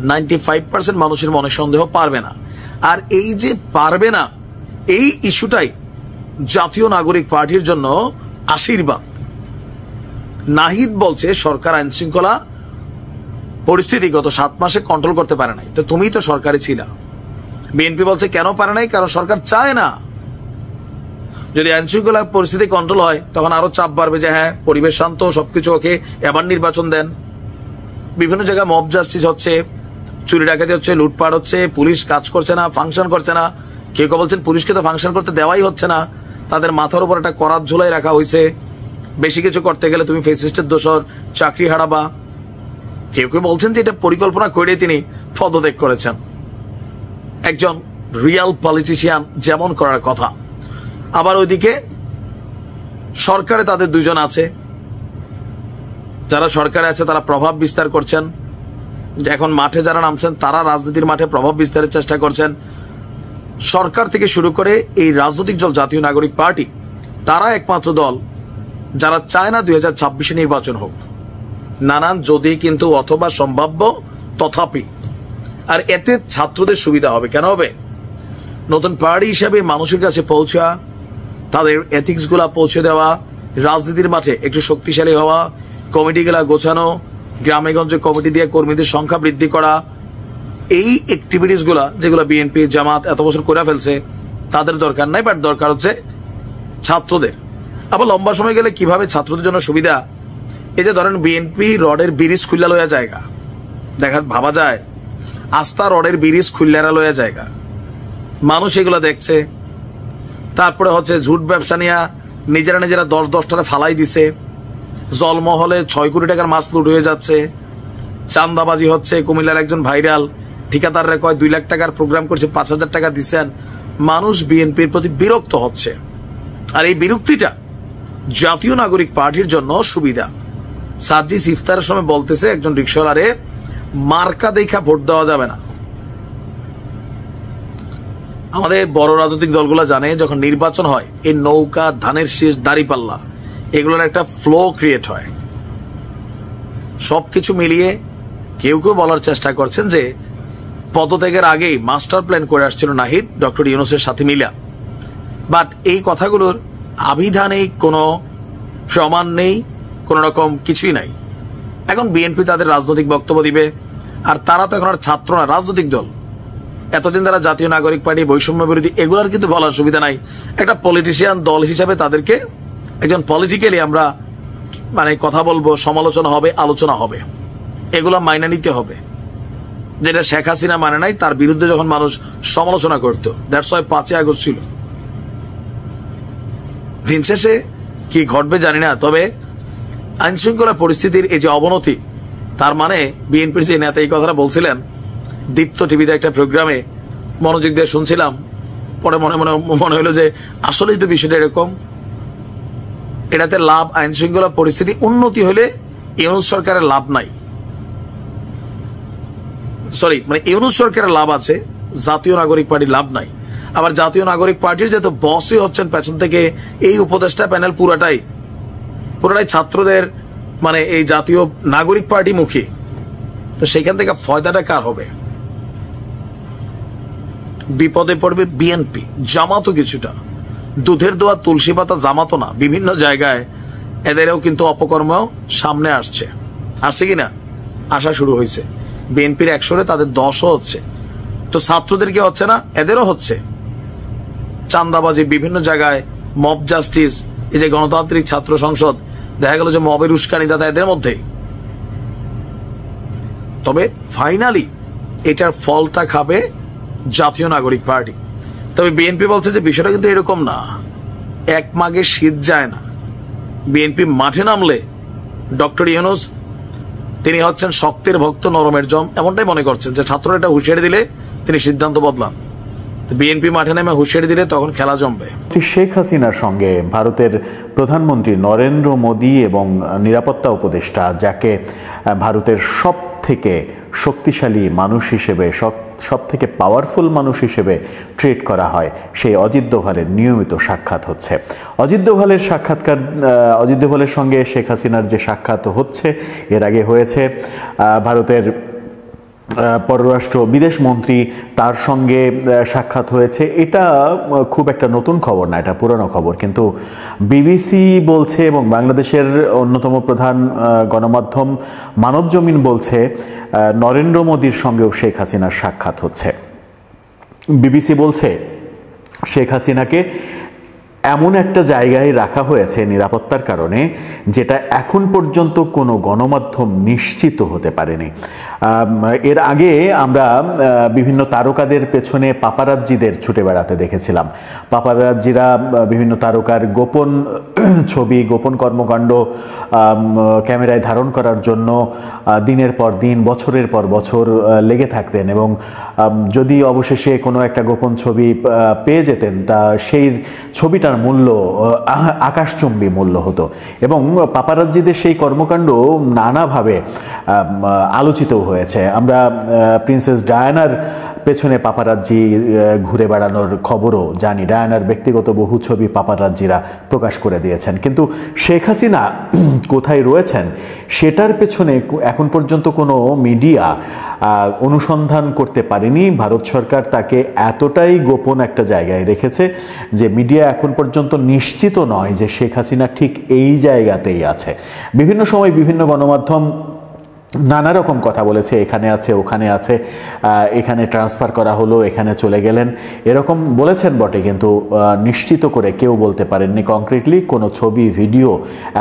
95% মানুষের মনে সন্দেহ পারবে না। আর এই যে পারবে না, এই ইস্যুটাই জাতীয় নাগরিক পার্টির জন্য আশীর্বাদ। নাহিদ বলছে সরকার আইন শৃঙ্খলা পরিস্থিতি গত 7 মাসে কন্ট্রোল করতে পারে নাই, তো তুমিই তো সরকারে ছিলা। বিএনপি বলছে কেন পারে নাই? কারণ সরকার চায় না। যদি আইন শৃঙ্খলা পরিস্থিতি কন্ট্রোল হয় তখন আরো চাপ বাড়বে যে হ্যাঁ পরিবেশ শান্ত, সবকিছু ওকে, এবার নির্বাচন দেন। বিভিন্ন জায়গায় মব জাস্টিস হচ্ছে, চুরি ডাকাতি হচ্ছে, লুটপাট হচ্ছে, পুলিশ কাজ করছে না, ফাংশন করছে না। কেউ কেউ বলছেন পুলিশকে তো ফাংশন করতে দেওয়াই হচ্ছে না, তাদের মাথার উপর একটা করাত ঝুলাই রাখা হয়েছে, বেশি কিছু করতে গেলে তুমি ফেসিস্টের দোষর, চাকরি হারাবা। কেউ কেউ বলছেন যে এটা পরিকল্পনা করে তিনি পদত্যাগ করেছেন। একজন রিয়াল পলিটিশিয়ান যেমন করার কথা। আবার ওইদিকে সরকারে তাদের 2 জন আছে, যারা সরকারে আছে তারা প্রভাব বিস্তার করছেন। এখন মাঠে যারা নামছেন তারা রাজনীতির মাঠে প্রভাব বিস্তারের চেষ্টা করছেন। সরকার থেকে শুরু করে এই রাজনৈতিক দল জাতীয় নাগরিক পার্টি, তারা একমাত্র দল যারা চায় না 2026 নির্বাচন হোক। নানান যদি কিন্তু অথবা সম্ভাব্য তথাপি। আর এতে ছাত্রদের সুবিধা হবে। কেন হবে? নতুন পার্টি হিসাবে মানুষের কাছে পৌঁছা, তাদের এথিক্স গুলা পৌঁছে দেওয়া, রাজনীতির মাঠে একটু শক্তিশালী হওয়া, কমিটিগুলা গোছানো, গ্রামে গঞ্জে কমিটি দিয়ে কর্মীদের সংখ্যা বৃদ্ধি করা, এই অ্যাক্টিভিটিস গুলা যেগুলো বিএনপি জামাত এত বছর করে ফেলছে, তাদের দরকার নাই। বাট দরকার হচ্ছে ছাত্রদের। আবার লম্বা সময় গেলে কিভাবে ছাত্রদের জন্য সুবিধা? এই যে ধরেন বিএনপি রডের ব্রিজ খুললা লইয়া জায়গা, ভাবা যায় আস্থা রডের ব্রিজ খুললারা লইয়া জায়গা, মানুষ এগুলো দেখছে। তারপরে হচ্ছে ঝুট ব্যবসা নিয়ে নিজেরা 10-10 ফালাই দিছে, জলমহলে 6 কোটি টাকার মাছ লুট হয়ে যাচ্ছে, চান্দাবাজি হচ্ছে। কুমিল্লার একজন ভাইরাল ঠিকাদাররা কয় 2 লাখ টাকার প্রোগ্রাম করছে, 5,000 টাকা দিচ্ছেন। মানুষ বিএনপির প্রতি বিরক্ত হচ্ছে। আর এই বিরক্তিটা জাতীয় নাগরিক পার্টির জন্য সুবিধা। সার্জিস ইফতারের সময় বলতেছে একজন রিক্সাওয়ালারে মার্কা দেখা ভোট দেওয়া যাবে না। আমাদের বড় রাজনৈতিক দলগুলো জানে যখন নির্বাচন হয় এই নৌকা, ধানের শীষ, দাঁড়িপাল্লা, এগুলোর একটা ফ্লো ক্রিয়েট হয়। সবকিছু মিলিয়ে কেউ কেউ বলার চেষ্টা করছেন যে পদত্যাগের আগেই মাস্টার প্ল্যান করে আসছিল নাহিদ ডক্টর ইউনূসের সাথে মিলা। বাট এই কথাগুলোর আবিধানিক কোনো প্রমাণ নেই, কোন রকম কিছুই নাই। এখন বিএনপি তাদের রাজনৈতিক বক্তব্য দিবে, আর তারা তো এখন আর ছাত্র না, রাজনৈতিক দল। এতদিন তারা জাতীয় নাগরিক পার্টি, বৈষম্য বিরোধী, এগুলার কিন্তু বলার সুবিধা নাই। একটা পলিটিশিয়ান দল হিসাবে তাদেরকে একজন পলিটিক্যালি আমরা মানে কথা বলবো, সমালোচনা হবে, আলোচনা হবে, এগুলা মাইনে নিতে হবে। যেটা শেখ হাসিনা মানে নাই, তার বিরুদ্ধে যখন মানুষ সমালোচনা করতো, দ্যাটস ওয়াই 5ই আগস্ট ছিল। দিন শেষে কি ঘটবে জানি না, তবে আইন শৃঙ্খলা পরিস্থিতির এই যে অবনতি, তার মানে বিএনপির যে নেতা এই কথাটা বলছিলেন, দীপ্ত টিভিতে একটা প্রোগ্রামে মনোযোগ দিয়ে শুনছিলাম, পরে মনে হলো যে আসলেই তো বিষয়টা এরকম। এটাতে লাভ আইন শৃঙ্খলা পরিস্থিতি উন্নতি হলে ইউনূস সরকারের লাভ নাই, সরি মানে ইউনূস সরকারের লাভ আছে, জাতীয় নাগরিক পার্টির লাভ নাই। আবার জাতীয় নাগরিক পার্টির যেহেতু বসই হচ্ছেন পেছন থেকে এই উপদেষ্টা প্যানেল পুরাটাই ছাত্রদের মানে এই জাতীয় নাগরিক পার্টি মুখী, তো সেখান থেকে ফয়দাটা কার হবে? বিপদে পড়বে বিএনপি, জামাতও কিছুটা, দুধের দোয়া তুলসী পাতা জামাতও না, বিভিন্ন জায়গায় এদেরও কিন্তু অপকর্ম সামনে আসছে কিনা আসা শুরু হয়েছে। বিএনপির 100-এ তাদের 10ও হচ্ছে, তো ছাত্রদেরকে হচ্ছে না, এদেরও হচ্ছে। চান্দাবাজি বিভিন্ন জায়গায়, মব জাস্টিস, এই যে গণতান্ত্রিক ছাত্র সংসদ, দেখা গেল যে মবের উস্কানিদাতা এদের মধ্যেই। তবে ফাইনালি এটার ফলটা খাবে জাতীয় নাগরিক পার্টি। তবে বিএনপি বলছে যে বিষয়টা কিন্তু এরকম না, এক মাঘে শীত যায় না। বিএনপি মাঠে নামলে ডক্টর ইউনূস তিনি হচ্ছেন শক্তের ভক্ত নরমের জম, এমনটাই মনে করছেন যে ছাত্ররা এটা হুঁশিয়ারি দিলে তিনি সিদ্ধান্ত বদলান। বিএনপি মাঠে নেমে হুঁশিয়ারি দিলে তখন খেলা জমবে। শেখ হাসিনার সঙ্গে ভারতের প্রধানমন্ত্রী নরেন্দ্র মোদী এবং নিরাপত্তা উপদেষ্টা, যাকে ভারতের সব থেকে শক্তিশালী মানুষ হিসেবে, সব থেকে পাওয়ারফুল মানুষ হিসেবে ট্রিট করা হয়, সেই অজিত দোভালের নিয়মিত সাক্ষাৎ হচ্ছে। অজিত দোভালের সঙ্গে শেখ হাসিনার যে সাক্ষাৎ হচ্ছে, এর আগে হয়েছে ভারতের পররাষ্ট্র বিদেশ মন্ত্রী, তার সঙ্গে সাক্ষাৎ হয়েছে। এটা খুব একটা নতুন খবর না, এটা পুরনো খবর। কিন্তু বিবিসি বলছে এবং বাংলাদেশের অন্যতম প্রধান গণমাধ্যম মানবজমিন বলছে নরেন্দ্র মোদীর সঙ্গেও শেখ হাসিনার সাক্ষাৎ হচ্ছে। বিবিসি বলছে শেখ হাসিনাকে এমন একটা জায়গায় রাখা হয়েছে নিরাপত্তার কারণে, যেটা এখন পর্যন্ত কোনো গণমাধ্যম নিশ্চিত হতে পারেনি। এর আগে আমরা বিভিন্ন তারকাদের পেছনে পাপারাজ্জিদের ছুটে বেড়াতে দেখেছিলাম। পাপারাজ্জিরা বিভিন্ন তারকার গোপন ছবি, গোপন কর্মকাণ্ড ক্যামেরায় ধারণ করার জন্য দিনের পর দিন, বছরের পর বছর লেগে থাকতেন, এবং যদি অবশেষে কোনো একটা গোপন ছবি পেয়ে যেতেন, তা সেই ছবিটার মূল্য আকাশচুম্বী মূল্য হতো। এবং পাপারাজ্জিদের সেই কর্মকাণ্ড নানাভাবে আলোচিত হয়েছে। আমরা প্রিন্সেস ডায়ানার পেছনে পাপারাজ্জি ঘুরে বেড়ানোর খবরও জানি। ডায়ানার ব্যক্তিগত বহু ছবি পাপারাজ্জিরা প্রকাশ করে দিয়েছেন। কিন্তু শেখ হাসিনা কোথায় রয়েছেন সেটার পেছনে এখন পর্যন্ত কোনো মিডিয়া অনুসন্ধান করতে পারেনি। ভারত সরকার তাকে এতটাই গোপন একটা জায়গায় রেখেছে যে মিডিয়া এখন পর্যন্ত নিশ্চিত নয় যে শেখ হাসিনা ঠিক এই জায়গাতেই আছে। বিভিন্ন সময় বিভিন্ন গণমাধ্যম নানা রকম কথা বলেছে, এখানে আছে, ওখানে আছে, এখানে ট্রান্সফার করা হলো, এখানে চলে গেলেন, এরকম বলেছেন বটে, কিন্তু নিশ্চিত করে কেউ বলতে পারেননি। কংক্রিটলি কোনো ছবি, ভিডিও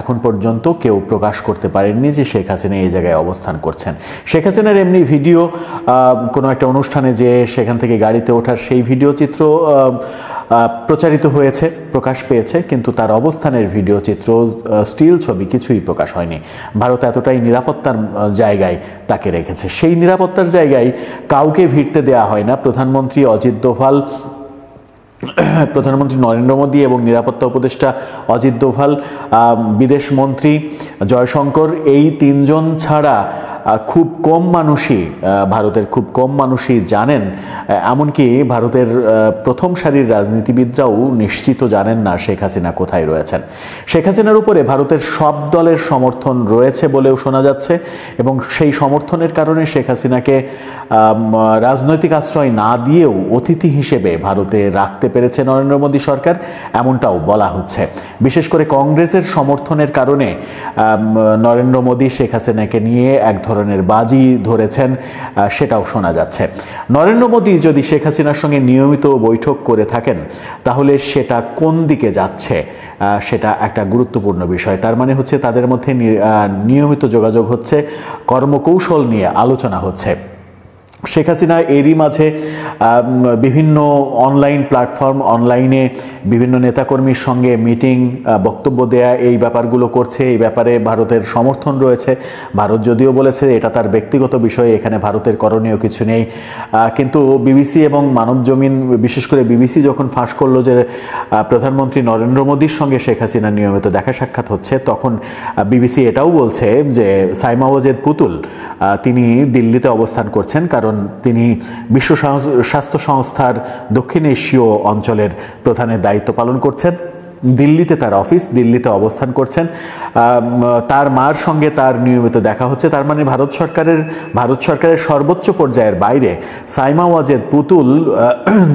এখন পর্যন্ত কেউ প্রকাশ করতে পারেননি যে শেখ হাসিনা এই জায়গায় অবস্থান করছেন। শেখ হাসিনার এমনি ভিডিও, কোনো একটা অনুষ্ঠানে যে সেখান থেকে গাড়িতে ওঠার সেই ভিডিও চিত্র প্রচারিত হয়েছে, প্রকাশ পেয়েছে, কিন্তু তার অবস্থানের ভিডিও চিত্র, স্টিল ছবি কিছুই প্রকাশ হয়নি। ভারত এতটাই নিরাপত্তার জায়গায় তাকে রেখেছে। সেই নিরাপত্তার জায়গায় কাউকে ভিড়তে দেওয়া হয় না। প্রধানমন্ত্রী অজিত দোভাল, প্রধানমন্ত্রী নরেন্দ্র মোদী এবং নিরাপত্তা উপদেষ্টা অজিত দোভাল, বিদেশ মন্ত্রী জয়শঙ্কর, এই তিনজন ছাড়া খুব কম মানুষই, ভারতের খুব কম মানুষই জানেন, এমনকি ভারতের প্রথম সারির রাজনীতিবিদরাও নিশ্চিত জানেন না শেখ হাসিনা কোথায় রয়েছেন। শেখ হাসিনার উপরে ভারতের সব দলের সমর্থন রয়েছে বলেও শোনা যাচ্ছে, এবং সেই সমর্থনের কারণে শেখ হাসিনাকে রাজনৈতিক আশ্রয় না দিয়েও অতিথি হিসেবে ভারতে রাখতে পেরেছে নরেন্দ্র মোদী সরকার, এমনটাও বলা হচ্ছে। বিশেষ করে কংগ্রেসের সমর্থনের কারণে নরেন্দ্র মোদী শেখ হাসিনাকে নিয়ে এক ধরনের বাজি ধরেছেন, সেটাও শোনা যাচ্ছে। নরেন্দ্র মোদী যদি শেখ হাসিনার সঙ্গে নিয়মিত বৈঠক করে থাকেন, তাহলে সেটা কোন দিকে যাচ্ছে সেটা একটা গুরুত্বপূর্ণ বিষয়। তার মানে হচ্ছে তাদের মধ্যে নিয়মিত যোগাযোগ হচ্ছে, কর্মকৌশল নিয়ে আলোচনা হচ্ছে। শেখ হাসিনা এরই মাঝে বিভিন্ন অনলাইন প্ল্যাটফর্ম, অনলাইনে বিভিন্ন নেতাকর্মীর সঙ্গে মিটিং, বক্তব্য দেয়া, এই ব্যাপারগুলো করছে। এই ব্যাপারে ভারতের সমর্থন রয়েছে। ভারত যদিও বলেছে এটা তার ব্যক্তিগত বিষয়, এখানে ভারতের করণীয় কিছু নেই, কিন্তু বিবিসি এবং মানবজমিন, বিশেষ করে বিবিসি যখন ফাঁস করলো যে প্রধানমন্ত্রী নরেন্দ্র মোদীর সঙ্গে শেখ হাসিনার নিয়মিত দেখা সাক্ষাৎ হচ্ছে, তখন বিবিসি এটাও বলছে যে সাইমা ওয়াজেদ পুতুল তিনি দিল্লিতে অবস্থান করছেন, কারণ তিনি বিশ্ব স্বাস্থ্য সংস্থার দক্ষিণ এশীয় অঞ্চলের প্রধানের দায়িত্ব পালন করছেন। দিল্লিতে তার অফিস, দিল্লিতে অবস্থান করছেন। তার মার সঙ্গে তার নিয়মিত দেখা হচ্ছে। তার মানে ভারত সরকারের সর্বোচ্চ পর্যায়ের বাইরে সাইমা ওয়াজেদ পুতুল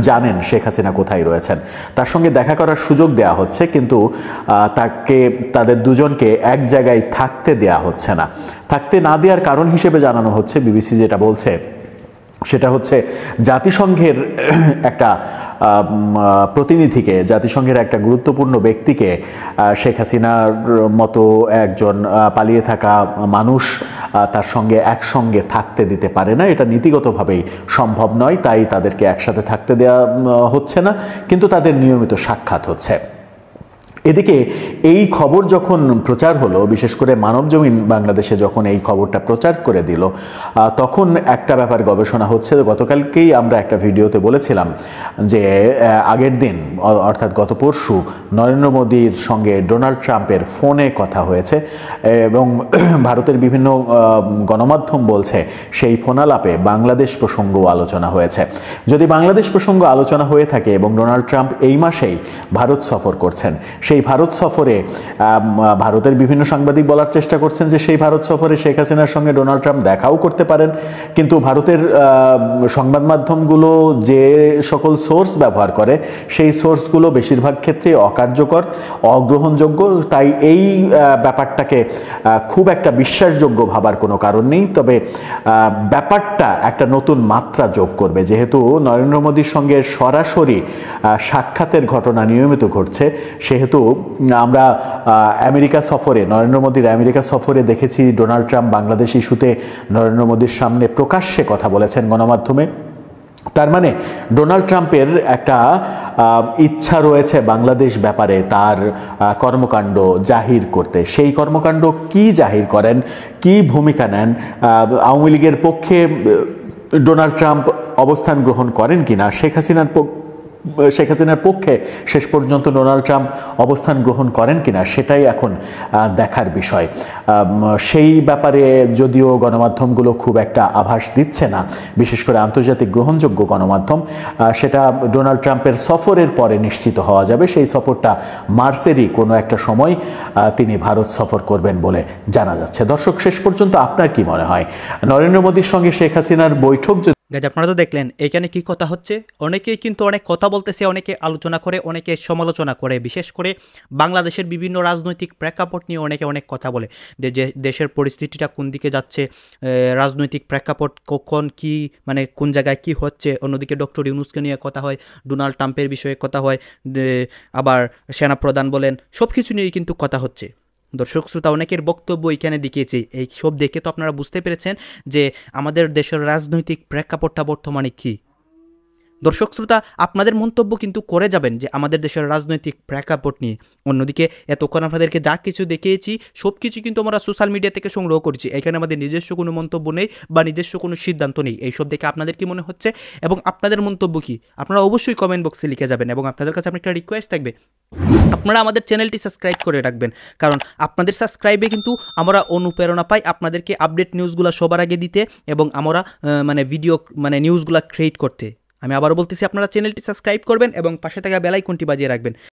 জানেন শেখ হাসিনা কোথায় রয়েছেন, তার সঙ্গে দেখা করার সুযোগ দেয়া হচ্ছে, কিন্তু তাদের দুজনকে এক জায়গায় থাকতে দেয়া হচ্ছে না। থাকতে না দেওয়ার কারণ হিসেবে জানানো হচ্ছে, বিবিসি যেটা বলছে সেটা হচ্ছে জাতিসংঘের একটা প্রতিনিধিকে, জাতিসংঘের একটা গুরুত্বপূর্ণ ব্যক্তিকে শেখ হাসিনার মতো একজন পালিয়ে থাকা মানুষ তার সঙ্গে একসঙ্গে থাকতে দিতে পারে না। এটা নীতিগতভাবেই সম্ভব নয়, তাই তাদেরকে একসাথে থাকতে দেওয়া হচ্ছে না, কিন্তু তাদের নিয়মিত সাক্ষাৎ হচ্ছে। এদিকে এই খবর যখন প্রচার হলো, বিশেষ করে মানবজমিন বাংলাদেশে যখন এই খবরটা প্রচার করে দিল, তখন একটা ব্যাপার গবেষণা হচ্ছে। গতকালকেই আমরা একটা ভিডিওতে বলেছিলাম যে আগের দিন অর্থাৎ গত পরশু নরেন্দ্র মোদীর সঙ্গে ডোনাল্ড ট্রাম্পের ফোনে কথা হয়েছে এবং ভারতের বিভিন্ন গণমাধ্যম বলছে সেই ফোনালাপে বাংলাদেশ প্রসঙ্গও আলোচনা হয়েছে। যদি বাংলাদেশ প্রসঙ্গ আলোচনা হয়ে থাকে এবং ডোনাল্ড ট্রাম্প এই মাসেই ভারত সফর করছেন, সেই ভারত সফরে ভারতের বিভিন্ন সাংবাদিক বলার চেষ্টা করছেন যে সেই ভারত সফরে শেখ হাসিনার সঙ্গে ডোনাল্ড ট্রাম্প দেখাও করতে পারেন, কিন্তু ভারতের সংবাদ মাধ্যমগুলো যে সকল সোর্স ব্যবহার করে সেই সোর্সগুলো বেশিরভাগ ক্ষেত্রে অকার্যকর, অগ্রহণযোগ্য। তাই এই ব্যাপারটাকে খুব একটা বিশ্বাসযোগ্য ভাবার কোনো কারণ নেই। তবে ব্যাপারটা একটা নতুন মাত্রা যোগ করবে, যেহেতু নরেন্দ্র মোদীর সঙ্গে সরাসরি সাক্ষাতের ঘটনা নিয়মিত ঘটছে, সেহেতু আমরা আমেরিকা সফরে, নরেন্দ্র মোদীর আমেরিকা সফরে দেখেছি ডোনাল্ড ট্রাম্প বাংলাদেশ ইস্যুতে নরেন্দ্র মোদীর সামনে প্রকাশ্যে কথা বলেছেন গণমাধ্যমে। তার মানে ডোনাল্ড ট্রাম্পের একটা ইচ্ছা রয়েছে বাংলাদেশ ব্যাপারে তার কর্মকাণ্ড জাহির করতে। সেই কর্মকাণ্ড কি জাহির করেন, কি ভূমিকা নেন, আওয়ামী লীগের পক্ষে ডোনাল্ড ট্রাম্প অবস্থান গ্রহণ করেন কিনা, শেখ হাসিনার পক্ষে শেষ পর্যন্ত ডোনাল্ড ট্রাম্প অবস্থান গ্রহণ করেন কিনা, সেটাই এখন দেখার বিষয়। সেই ব্যাপারে যদিও গণমাধ্যমগুলো খুব একটা আভাস দিচ্ছে না, বিশেষ করে আন্তর্জাতিক গ্রহণযোগ্য গণমাধ্যম, সেটা ডোনাল্ড ট্রাম্পের সফরের পরে নিশ্চিত হওয়া যাবে। সেই সফরটা মার্চেরই কোনো একটা সময় তিনি ভারত সফর করবেন বলে জানা যাচ্ছে। দর্শক, শেষ পর্যন্ত আপনার কি মনে হয়, নরেন্দ্র মোদীর সঙ্গে শেখ হাসিনার বৈঠক গাইজ আপনারা তো দেখলেন এখানে কি কথা হচ্ছে। অনেকেই কিন্তু অনেক কথা বলতেছে, অনেকে আলোচনা করে, অনেকে সমালোচনা করে। বিশেষ করে বাংলাদেশের বিভিন্ন রাজনৈতিক প্রেক্ষাপট নিয়ে অনেকে অনেক কথা বলে, যে দেশের পরিস্থিতিটা কোন দিকে যাচ্ছে, রাজনৈতিক প্রেক্ষাপট কখন কি, মানে কোন জায়গায় কি হচ্ছে। অন্যদিকে ডক্টর ইউনূসকে নিয়ে কথা হয়, ডোনাল্ড ট্রাম্পের বিষয়ে কথা হয়, আবার সেনাপ্রধান বলেন, সব কিছু নিয়েই কিন্তু কথা হচ্ছে। দর্শক শ্রোতা, অনেকের বক্তব্য এখানে দেখিয়েছে। এই সব দেখে তো আপনারা বুঝতে পেরেছেন যে আমাদের দেশের রাজনৈতিক প্রেক্ষাপটটা বর্তমানে কী। দর্শক শ্রোতা, আপনাদের মন্তব্য কিন্তু করে যাবেন যে আমাদের দেশের রাজনৈতিক প্রেক্ষাপট নিয়ে। অন্যদিকে এতক্ষণ আপনাদেরকে যা কিছু দেখিয়েছি সব কিছু কিন্তু আমরা সোশ্যাল মিডিয়া থেকে সংগ্রহ করছি। এখানে আমাদের নিজস্ব কোনো মন্তব্য নেই বা নিজস্ব কোনো সিদ্ধান্ত নেই। এইসব দেখে আপনাদের কি মনে হচ্ছে এবং আপনাদের মন্তব্য কি, আপনারা অবশ্যই কমেন্ট বক্সে লিখে যাবেন। এবং আপনাদের কাছে একটা রিকোয়েস্ট থাকবে, আপনারা আমাদের চ্যানেলটি সাবস্ক্রাইব করে রাখবেন, কারণ আপনাদের সাবস্ক্রাইবে কিন্তু আমরা অনুপ্রেরণা পাই আপনাদেরকে আপডেট নিউজগুলো সবার আগে দিতে এবং আমরা নিউজগুলো ক্রিয়েট করতে। আমি আবারও বলতেছি, আপনারা চ্যানেলটি সাবস্ক্রাইব করবেন এবং পাশে থাকা বেল আইকনটি বাজিয়ে রাখবেন।